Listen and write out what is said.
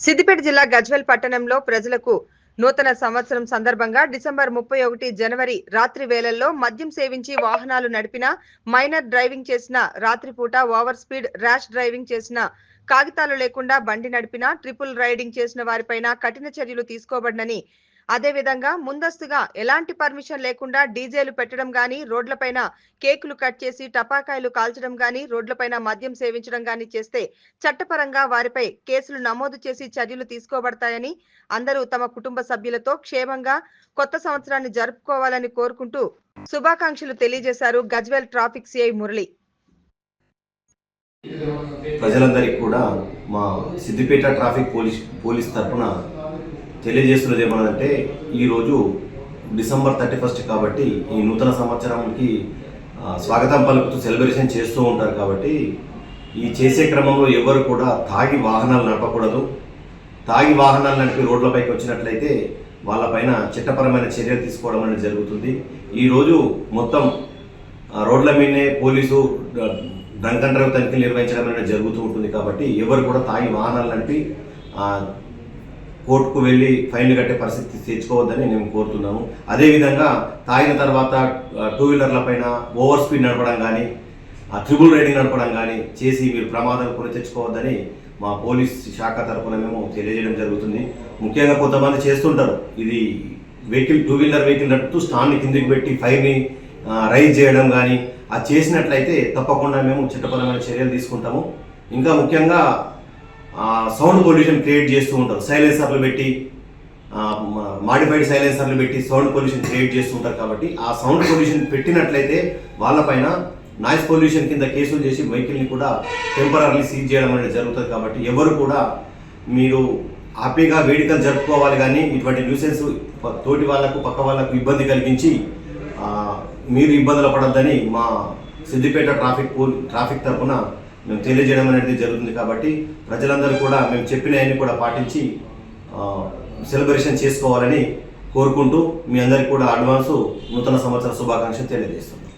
సిద్దిపేట జిల్లా గజ్వేల్ పట్టణంలో ప్రజలకు నూతన సంవత్సరం సందర్భంగా డిసెంబర్ 31 జనవరి రాత్రి వేళల్లో మద్యం సేవించి వాహనాలు నడిపిన, మైనర్ డ్రైవింగ్ చేసిన, రాత్రిపూట ఓవర్ స్పీడ్ ర్యాష్ డ్రైవింగ్ చేసిన, కాగితాలు లేకుండా బండి నడిపిన, ట్రిపుల్ రైడింగ్ చేసిన వారిపైన కఠిన చర్యలు తీసుకోబడనని, అదేవిధంగా ముందస్తుగా ఎలాంటి పర్మిషన్ లేకుండా డీజేలు పెట్టడం గానీ, రోడ్లపైన కేకులు కట్ చేసి టపాకాయలు కాల్చడం గానీ, రోడ్లపైన మద్యం సేవించడం గానీ చేస్తే చట్టపరంగా వారిపై కేసులు నమోదు చేసి చర్యలు తీసుకోబడతాయని, అందరూ తమ కుటుంబ సభ్యులతో క్షేమంగా కొత్త సంవత్సరాన్ని జరుపుకోవాలని కోరుకుంటూ శుభాకాంక్షలు తెలియజేశారు గజ్వేల్ ట్రాఫిక్ సిఐ మురళి. ప్రజలందరికీ కూడా మా సిద్దిపేట ట్రాఫిక్ పోలీస్ తరఫున తెలియజేస్తున్నది ఏమనంటే, ఈరోజు డిసెంబర్ 31 కాబట్టి ఈ నూతన సంవత్సరానికి స్వాగతం పలుకుతూ సెలబ్రేషన్ చేస్తూ ఉంటారు. కాబట్టి ఈ చేసే క్రమంలో ఎవరు కూడా తాగి వాహనాలు నడపకూడదు. తాగి వాహనాలు నడిపి రోడ్లపైకి వచ్చినట్లయితే వాళ్ళపైన చట్టపరమైన చర్యలు తీసుకోవడం అనేది జరుగుతుంది. ఈరోజు మొత్తం రోడ్ల మీదనే పోలీసు డ్రంక్ అండ్ డ్రైవ్ తనిఖీలు నిర్వహించడం అనేది జరుగుతూ ఉంటుంది. కాబట్టి ఎవరు కూడా తాగి వాహనాలు నడిపి కోర్టుకు వెళ్ళి ఫైన్లు కట్టే పరిస్థితి తెచ్చుకోవద్దని మేము కోరుతున్నాము. అదేవిధంగా తాగిన తర్వాత టూ వీలర్ల పైన ఓవర్ స్పీడ్ నడపడం కానీ, ట్రిపుల్ రైడింగ్ నడపడం కానీ చేసి మీరు ప్రమాదాలు కొని తెచ్చుకోవద్దని మా పోలీస్ శాఖ తరఫున మేము తెలియజేయడం జరుగుతుంది. ముఖ్యంగా కొంతమంది చేస్తుంటారు, ఇది టూ వీలర్ వెహికల్ నడుపుతూ స్టాండ్ని కిందికి పెట్టి ఫైర్ని రైజ్ చేయడం కానీ, అది చేసినట్లయితే తప్పకుండా మేము చట్టపరమైన చర్యలు తీసుకుంటాము. ఇంకా ముఖ్యంగా సౌండ్ పొల్యూషన్ క్రియేట్ చేస్తూ ఉంటారు. సైలెన్సర్లు పెట్టి, మాడిఫైడ్ సైలెన్సర్లు పెట్టి సౌండ్ పొల్యూషన్ క్రియేట్ చేస్తూ ఉంటారు. కాబట్టి ఆ సౌండ్ పొల్యూషన్ పెట్టినట్లయితే వాళ్ళపైన నాయిస్ పొల్యూషన్ కింద కేసులు చేసి వెహికల్ని కూడా టెంపరీ సీజ్ చేయడం అనేది జరుగుతుంది. కాబట్టి ఎవరు కూడా మీరు హ్యాపీగా వేడుకలు జరుపుకోవాలి, కానీ ఇటువంటి న్యూసెన్స్ తోటి వాళ్ళకు పక్క వాళ్ళకు ఇబ్బంది కలిగించి మీరు ఇబ్బందులు పడొద్దని మా సిద్దిపేట ట్రాఫిక్ తరఫున మేము తెలియజేయడం అనేది జరుగుతుంది. కాబట్టి ప్రజలందరూ కూడా మేము చెప్పినవన్నీ కూడా పాటించి సెలబ్రేషన్ చేసుకోవాలని కోరుకుంటూ మీ అందరికీ కూడా అడ్వాన్సు నూతన సంవత్సర శుభాకాంక్షలు తెలియజేస్తున్నాం.